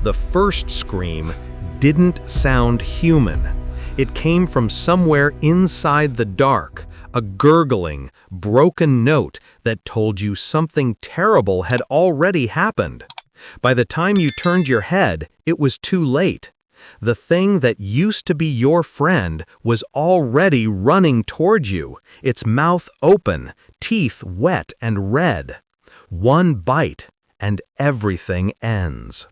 The first scream didn't sound human. It came from somewhere inside the dark, a gurgling, broken note that told you something terrible had already happened. By the time you turned your head, it was too late. The thing that used to be your friend was already running toward you, its mouth open, teeth wet and red. One bite, and everything ends.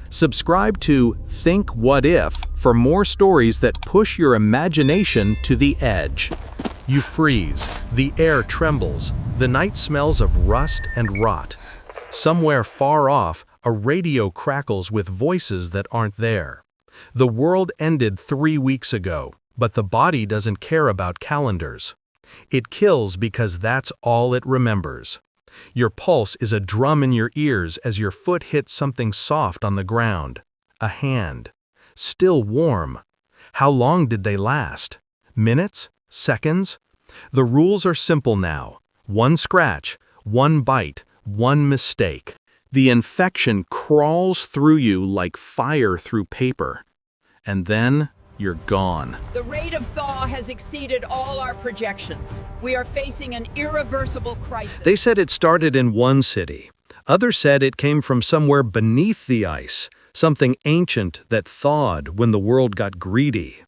Subscribe to Think What If for more stories that push your imagination to the edge. You freeze, the air trembles, the night smells of rust and rot. Somewhere far off, a radio crackles with voices that aren't there. The world ended 3 weeks ago, but the body doesn't care about calendars. It kills because that's all it remembers. Your pulse is a drum in your ears as your foot hits something soft on the ground. A hand. Still warm. How long did they last? Minutes? Seconds? The rules are simple now. One scratch, one bite, one mistake. The infection crawls through you like fire through paper. And then you're gone. The rate of thaw has exceeded all our projections. We are facing an irreversible crisis. They said it started in one city. Others said it came from somewhere beneath the ice, something ancient that thawed when the world got greedy.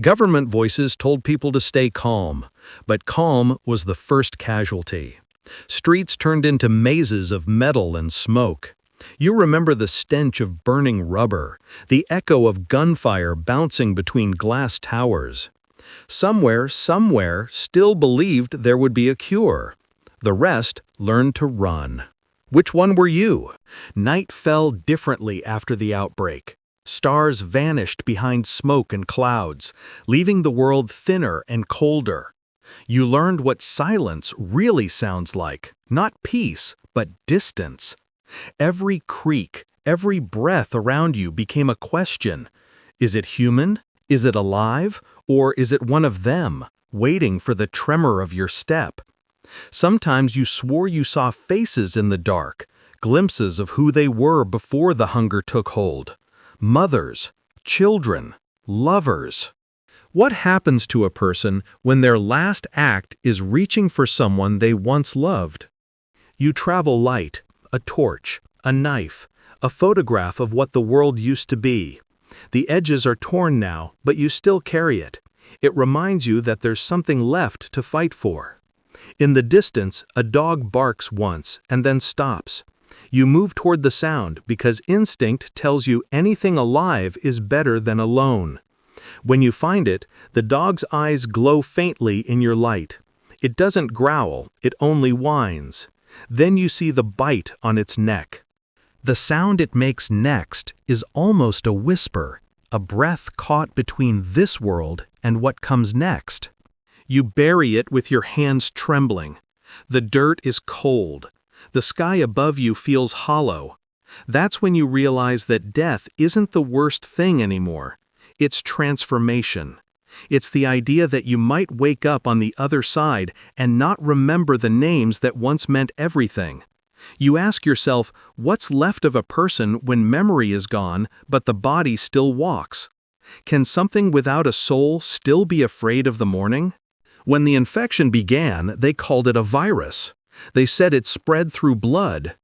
Government voices told people to stay calm, but calm was the first casualty. Streets turned into mazes of metal and smoke. You remember the stench of burning rubber, the echo of gunfire bouncing between glass towers. Somewhere still believed there would be a cure. The rest learned to run. Which one were you? Night fell differently after the outbreak. Stars vanished behind smoke and clouds, leaving the world thinner and colder. You learned what silence really sounds like, not peace, but distance. Every creak, every breath around you became a question. Is it human? Is it alive? Or is it one of them, waiting for the tremor of your step? Sometimes you swore you saw faces in the dark, glimpses of who they were before the hunger took hold. Mothers, children, lovers. What happens to a person when their last act is reaching for someone they once loved? You travel light. A torch, a knife, a photograph of what the world used to be. The edges are torn now, but you still carry it. It reminds you that there's something left to fight for. In the distance, a dog barks once and then stops. You move toward the sound because instinct tells you anything alive is better than alone. When you find it, the dog's eyes glow faintly in your light. It doesn't growl, it only whines. Then you see the bite on its neck. The sound it makes next is almost a whisper, a breath caught between this world and what comes next. You bury it with your hands trembling. The dirt is cold. The sky above you feels hollow. That's when you realize that death isn't the worst thing anymore. It's transformation. It's the idea that you might wake up on the other side and not remember the names that once meant everything. You ask yourself, what's left of a person when memory is gone, but the body still walks? Can something without a soul still be afraid of the morning? When the infection began, they called it a virus. They said it spread through blood.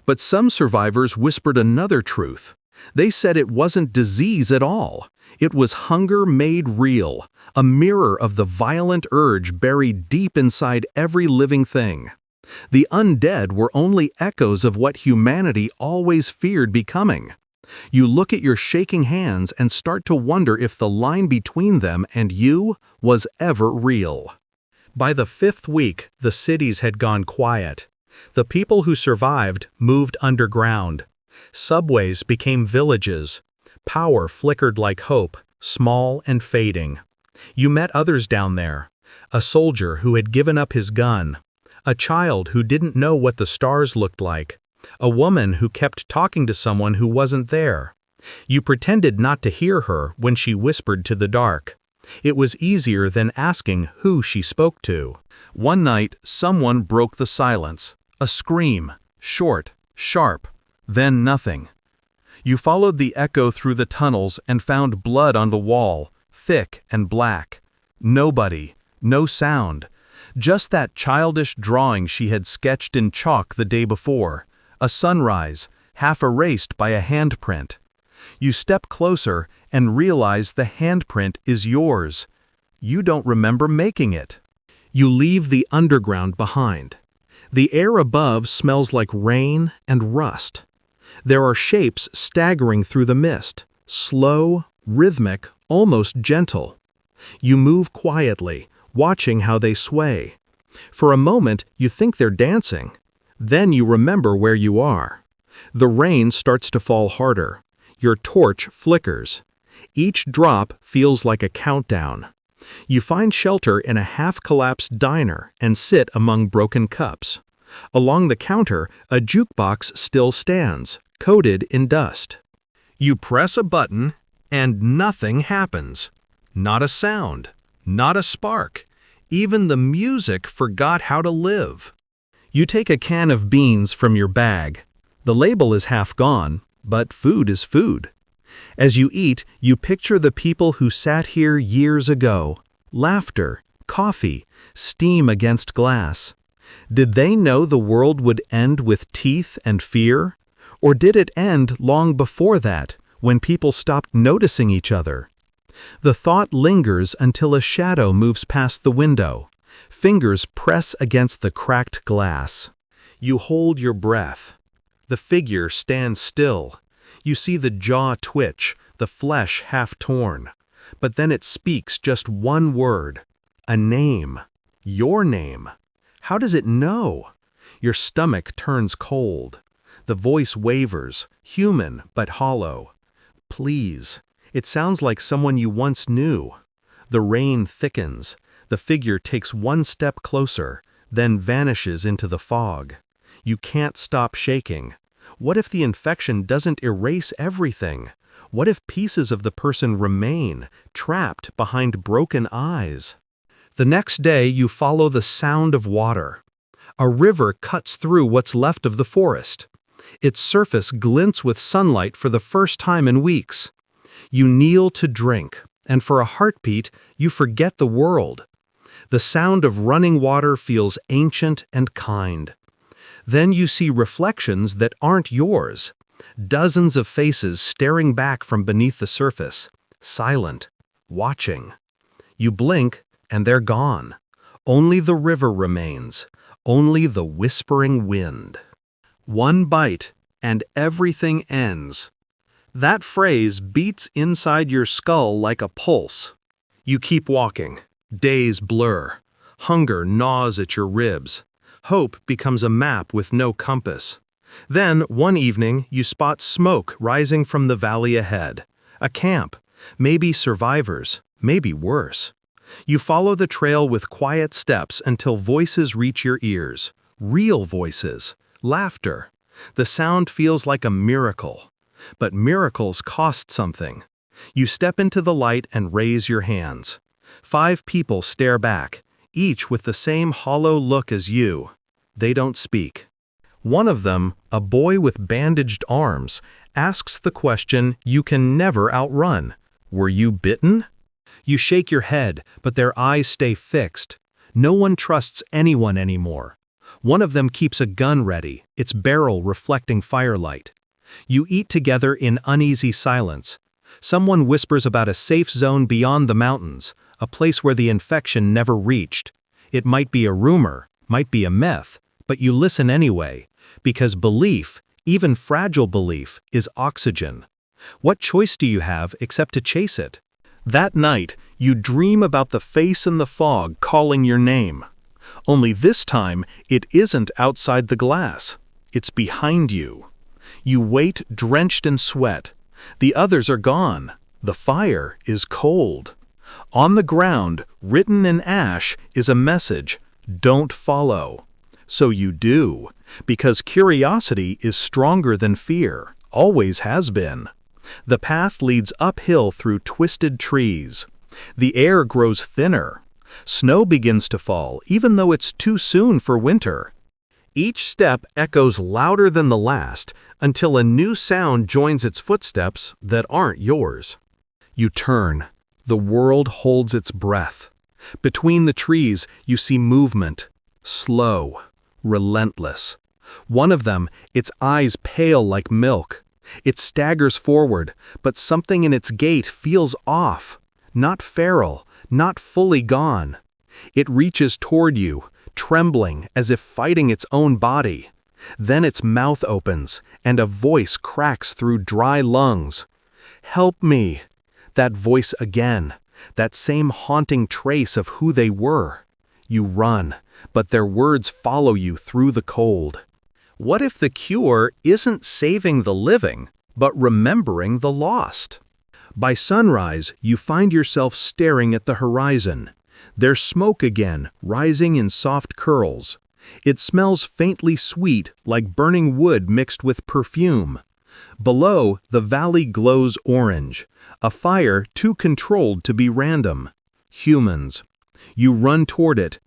But some survivors whispered another truth. They said it wasn't disease at all. It was hunger made real, a mirror of the violent urge buried deep inside every living thing. The undead were only echoes of what humanity always feared becoming. You look at your shaking hands and start to wonder if the line between them and you was ever real. By the 5th week, the cities had gone quiet. The people who survived moved underground. Subways became villages. Power flickered like hope, small and fading. You met others down there. A soldier who had given up his gun. A child who didn't know what the stars looked like. A woman who kept talking to someone who wasn't there. You pretended not to hear her when she whispered to the dark. It was easier than asking who she spoke to. One night, someone broke the silence. A scream, short, sharp, then nothing. You followed the echo through the tunnels and found blood on the wall, thick and black. Nobody, no sound. Just that childish drawing she had sketched in chalk the day before, a sunrise, half erased by a handprint. You step closer and realize the handprint is yours. You don't remember making it. You leave the underground behind. The air above smells like rain and rust. There are shapes staggering through the mist, slow, rhythmic, almost gentle. You move quietly, watching how they sway. For a moment, you think they're dancing. Then you remember where you are. The rain starts to fall harder. Your torch flickers. Each drop feels like a countdown. You find shelter in a half-collapsed diner and sit among broken cups. Along the counter, a jukebox still stands, coated in dust. You press a button, and nothing happens. Not a sound, not a spark. Even the music forgot how to live. You take a can of beans from your bag. The label is half gone, but food is food. As you eat, you picture the people who sat here years ago. Laughter, coffee, steam against glass. Did they know the world would end with teeth and fear? Or did it end long before that, when people stopped noticing each other? The thought lingers until a shadow moves past the window. Fingers press against the cracked glass. You hold your breath. The figure stands still. You see the jaw twitch, the flesh half torn. But then it speaks just one word. A name. Your name. How does it know? Your stomach turns cold. The voice wavers, human but hollow. Please. It sounds like someone you once knew. The rain thickens. The figure takes one step closer, then vanishes into the fog. You can't stop shaking. What if the infection doesn't erase everything? What if pieces of the person remain, trapped behind broken eyes? The next day you follow the sound of water. A river cuts through what's left of the forest. Its surface glints with sunlight for the first time in weeks. You kneel to drink, and for a heartbeat, you forget the world. The sound of running water feels ancient and kind. Then you see reflections that aren't yours. Dozens of faces staring back from beneath the surface, silent, watching. You blink, and they're gone. Only the river remains, only the whispering wind. One bite, and everything ends. That phrase beats inside your skull like a pulse. You keep walking. Days blur. Hunger gnaws at your ribs. Hope becomes a map with no compass. Then, one evening, you spot smoke rising from the valley ahead. A camp. Maybe survivors. Maybe worse. You follow the trail with quiet steps until voices reach your ears. Real voices. Laughter. The sound feels like a miracle. But miracles cost something. You step into the light and raise your hands. 5 people stare back, each with the same hollow look as you. They don't speak. One of them, a boy with bandaged arms, asks the question you can never outrun. Were you bitten? You shake your head, but their eyes stay fixed. No one trusts anyone anymore. One of them keeps a gun ready, its barrel reflecting firelight. You eat together in uneasy silence. Someone whispers about a safe zone beyond the mountains, a place where the infection never reached. It might be a rumor, might be a myth, but you listen anyway, because belief, even fragile belief, is oxygen. What choice do you have except to chase it? That night, you dream about the face in the fog calling your name. Only this time, it isn't outside the glass. It's behind you. You wait drenched in sweat. The others are gone. The fire is cold. On the ground, written in ash, is a message: don't follow. So you do, because curiosity is stronger than fear, always has been. The path leads uphill through twisted trees. The air grows thinner. Snow begins to fall, even though it's too soon for winter. Each step echoes louder than the last, until a new sound joins its footsteps that aren't yours. You turn. The world holds its breath. Between the trees, you see movement. Slow. Relentless. One of them, its eyes pale like milk. It staggers forward, but something in its gait feels off. Not feral, not fully gone. It reaches toward you, trembling as if fighting its own body. Then its mouth opens, and a voice cracks through dry lungs. "Help me!" That voice again, that same haunting trace of who they were. You run, but their words follow you through the cold. What if the cure isn't saving the living, but remembering the lost? By sunrise, you find yourself staring at the horizon. There's smoke again, rising in soft curls. It smells faintly sweet, like burning wood mixed with perfume. Below, the valley glows orange, a fire too controlled to be random. Humans. You run toward it.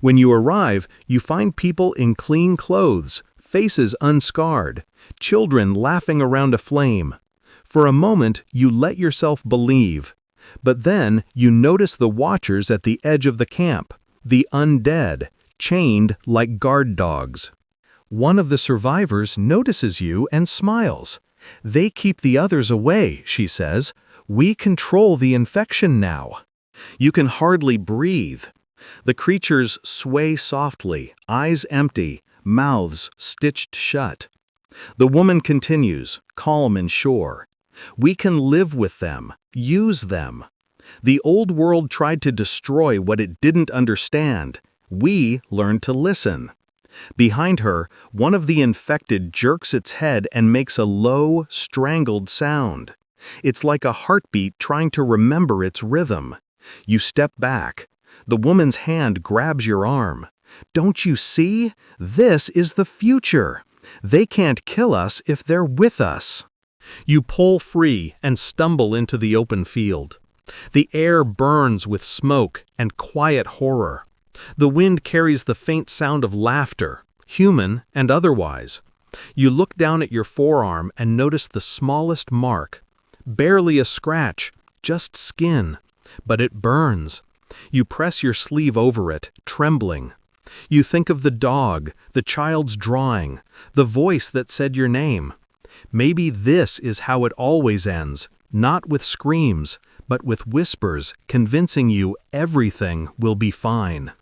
When you arrive, you find people in clean clothes, faces unscarred, children laughing around a flame. For a moment, you let yourself believe. But then, you notice the watchers at the edge of the camp, the undead, chained like guard dogs. One of the survivors notices you and smiles. "They keep the others away," she says. "We control the infection now." You can hardly breathe. The creatures sway softly, eyes empty, mouths stitched shut. The woman continues, calm and sure. "We can live with them, use them. The old world tried to destroy what it didn't understand. We learned to listen." Behind her, one of the infected jerks its head and makes a low, strangled sound. It's like a heartbeat trying to remember its rhythm. You step back. The woman's hand grabs your arm. "Don't you see? This is the future. They can't kill us if they're with us." You pull free and stumble into the open field. The air burns with smoke and quiet horror. The wind carries the faint sound of laughter, human and otherwise. You look down at your forearm and notice the smallest mark. Barely a scratch, just skin. But it burns. You press your sleeve over it, trembling. You think of the dog, the child's drawing, the voice that said your name. Maybe this is how it always ends, not with screams, but with whispers convincing you everything will be fine.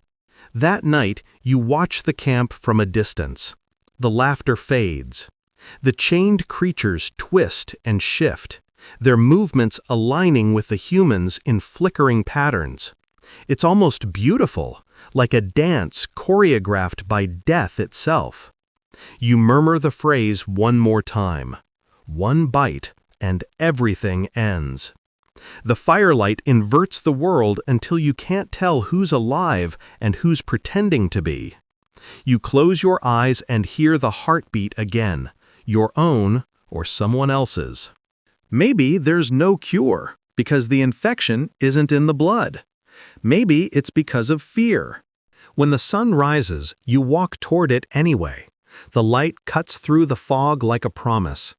That night, you watch the camp from a distance. The laughter fades. The chained creatures twist and shift, their movements aligning with the humans in flickering patterns. It's almost beautiful, like a dance choreographed by death itself. You murmur the phrase one more time. One bite, and everything ends. The firelight inverts the world until you can't tell who's alive and who's pretending to be. You close your eyes and hear the heartbeat again, your own or someone else's. Maybe there's no cure, because the infection isn't in the blood. Maybe it's because of fear. When the sun rises, you walk toward it anyway. The light cuts through the fog like a promise.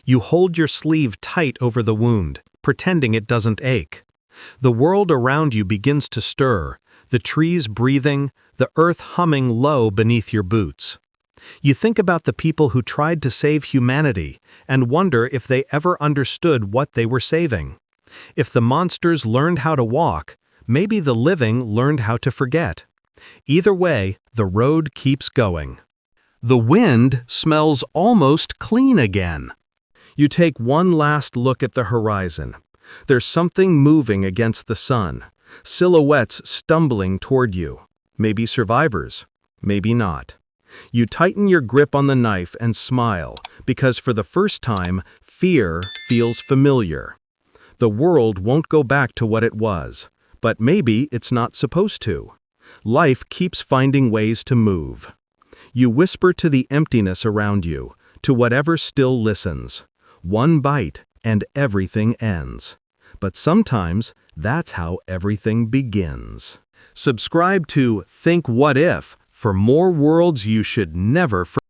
You hold your sleeve tight over the wound, pretending it doesn't ache. The world around you begins to stir, the trees breathing, the earth humming low beneath your boots. You think about the people who tried to save humanity and wonder if they ever understood what they were saving. If the monsters learned how to walk, maybe the living learned how to forget. Either way, the road keeps going. The wind smells almost clean again. You take one last look at the horizon. There's something moving against the sun, silhouettes stumbling toward you. Maybe survivors, maybe not. You tighten your grip on the knife and smile, because for the first time, fear feels familiar. The world won't go back to what it was, but maybe it's not supposed to. Life keeps finding ways to move. You whisper to the emptiness around you, to whatever still listens. One bite, and everything ends. But sometimes, that's how everything begins. Subscribe to Think What If for more worlds you should never forget.